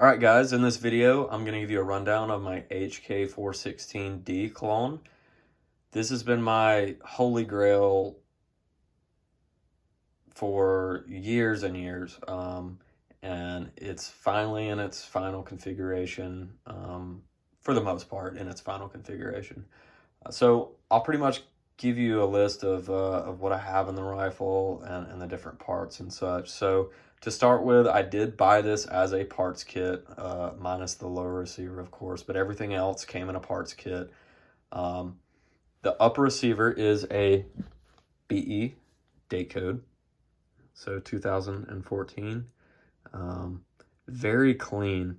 Alright guys, in this video I'm going to give you a rundown of my HK416D clone. This has been my holy grail for years and years, and it's finally in its final configuration, for the most part in its final configuration. So I'll pretty much give you a list of what I have in the rifle and the different parts and such. So to start with, I did buy this as a parts kit, minus the lower receiver, of course, but everything else came in a parts kit. The upper receiver is a BE date code, so 2014. Very clean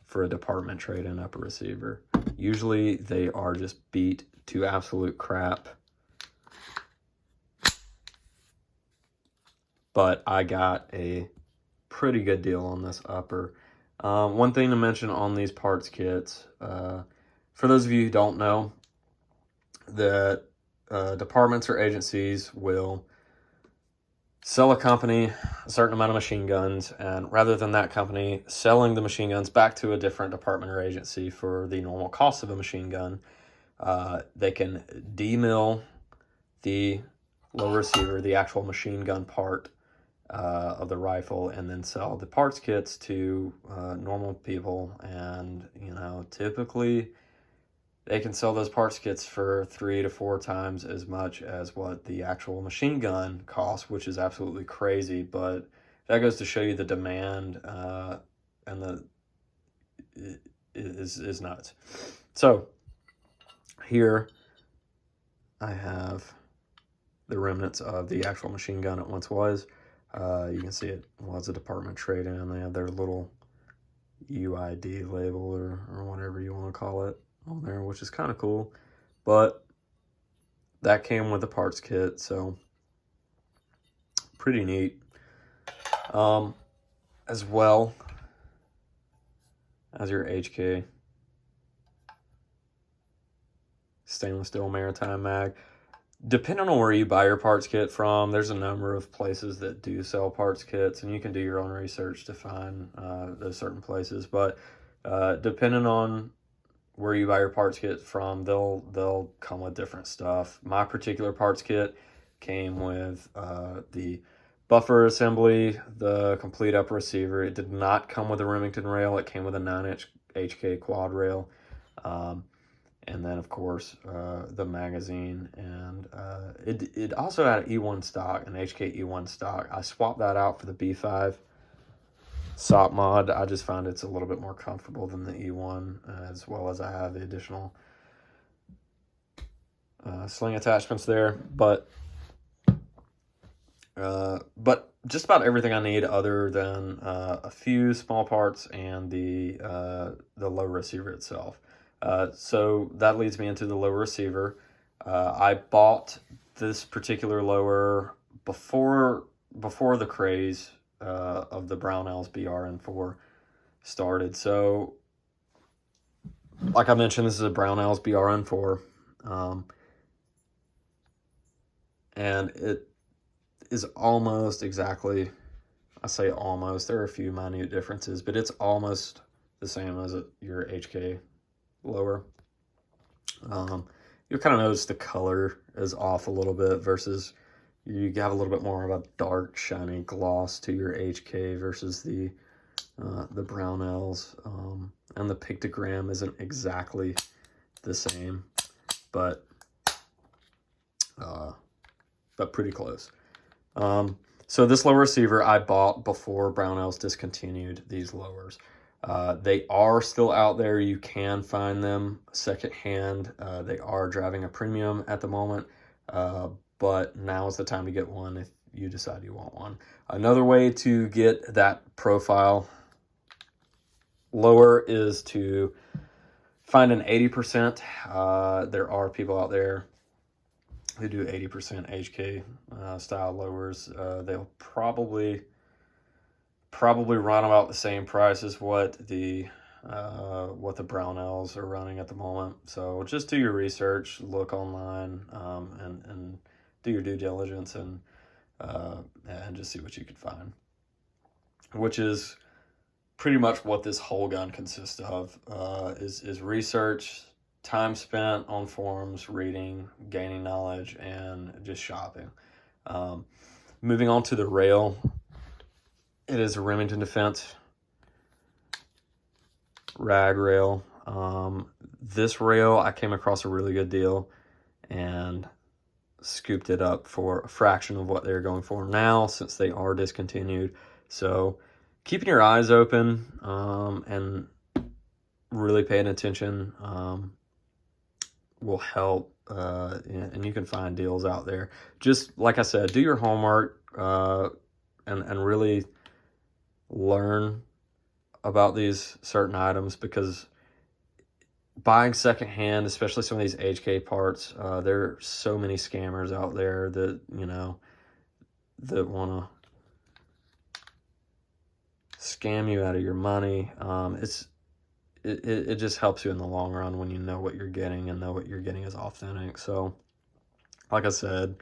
for a department trade-in upper receiver. Usually they are just beat to absolute crap, but I got a pretty good deal on this upper. One thing to mention on these parts kits, for those of you who don't know, that departments or agencies will sell a company a certain amount of machine guns, and rather than that company selling the machine guns back to a different department or agency for the normal cost of a machine gun, they can demill the low receiver, the actual machine gun part of the rifle, and then sell the parts kits to normal people. And typically they can sell those parts kits for 3 to 4 times as much as what the actual machine gun costs, which is absolutely crazy. But that goes to show you the demand, and the is nuts. So here I have the remnants of the actual machine gun it once was. You can see it was a department trade-in. They have their little UID label or whatever you want to call it on there, which is kind of cool. But that came with the parts kit, so pretty neat. As well as your HK stainless steel maritime mag. Depending on where you buy your parts kit from, there's a number of places that do sell parts kits, and you can do your own research to find those certain places. But depending on where you buy your parts kit from, they'll come with different stuff. My particular parts kit came with the buffer assembly, the complete upper receiver. It did not come with a Remington rail. It came with a 9-inch HK quad rail. And then, of course, the magazine, and it also had an E1 stock, an HK E1 stock. I swapped that out for the B5 SOP mod. I just found it's a little bit more comfortable than the E1, as well as I have the additional sling attachments there. But just about everything I need, other than a few small parts and the low receiver itself. So that leads me into the lower receiver. I bought this particular lower before the craze of the Brownells BRN4 started. So, like I mentioned, this is a Brownells BRN4, and it is almost exactly, I say almost, there are a few minute differences, but it's almost the same as your HK lower. You'll kind of notice the color is off a little bit, versus you have a little bit more of a dark, shiny gloss to your HK versus the Brownells, and the pictogram isn't exactly the same, but pretty close. So this lower receiver I bought before Brownells discontinued these lowers. They are still out there. You can find them secondhand. They are driving a premium at the moment, but now is the time to get one if you decide you want one. Another way to get that profile lower is to find an 80%. There are people out there who do 80% HK style lowers. They'll probably run about the same price as what the Brownells are running at the moment. So just do your research, look online, and do your due diligence, and just see what you can find, which is pretty much what this whole gun consists of, is research, time spent on forums, reading, gaining knowledge, and just shopping. Moving on to the rail, it is a Remington Defense rag rail. This rail, I came across a really good deal and scooped it up for a fraction of what they're going for now, since they are discontinued. So keeping your eyes open and really paying attention will help, and you can find deals out there. Just like I said, do your homework and really learn about these certain items, because buying secondhand, especially some of these HK parts, there are so many scammers out there that, you know, that want to scam you out of your money. It just helps you in the long run when you know what you're getting and know what you're getting is authentic. So, like I said,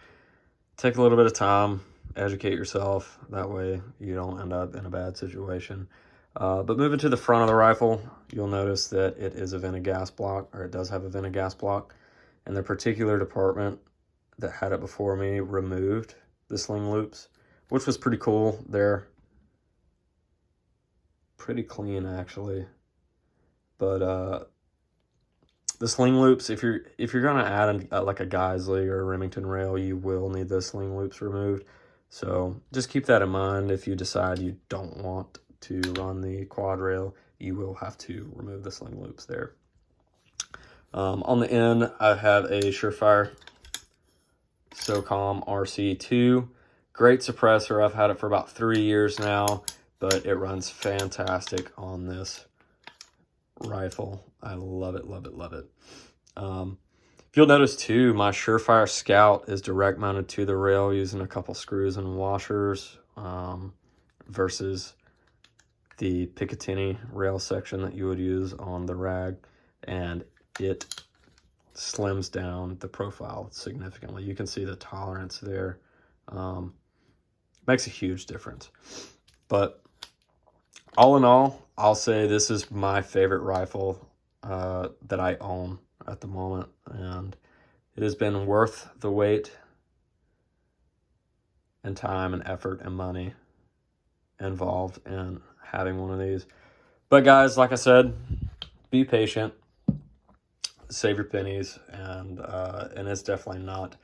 take a little bit of time, educate yourself. That way you don't end up in a bad situation. But moving to the front of the rifle, you'll notice that it is a vented gas block, or it does have a vented gas block. And the particular department that had it before me removed the sling loops, which was pretty cool. They're pretty clean, actually. But the sling loops, if you're gonna add like a Geissele or a Remington rail, you will need those sling loops removed. So just keep that in mind. If you decide you don't want to run the quad rail, you will have to remove the sling loops there. On the end, I have a Surefire SOCOM RC2. Great suppressor. I've had it for about 3 years now, but it runs fantastic on this rifle. I love it, love it, love it. If you'll notice too, my Surefire Scout is direct mounted to the rail using a couple screws and washers, versus the Picatinny rail section that you would use on the rag, and it slims down the profile significantly. You can see the tolerance there. Makes a huge difference. But all in all, I'll say this is my favorite rifle that I own at the moment, and it has been worth the wait and time and effort and money involved in having one of these. But guys, like I said, be patient, save your pennies, and it's definitely not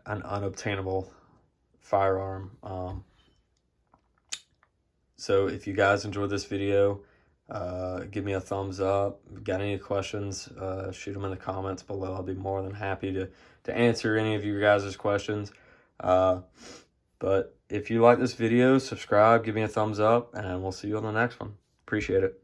an unobtainable firearm. So if you guys enjoyed this video, give me a thumbs up. If you got any questions, shoot them in the comments below. I'll be more than happy to answer any of you guys' questions. But if you like this video, subscribe, give me a thumbs up, and we'll see you on the next one. Appreciate it.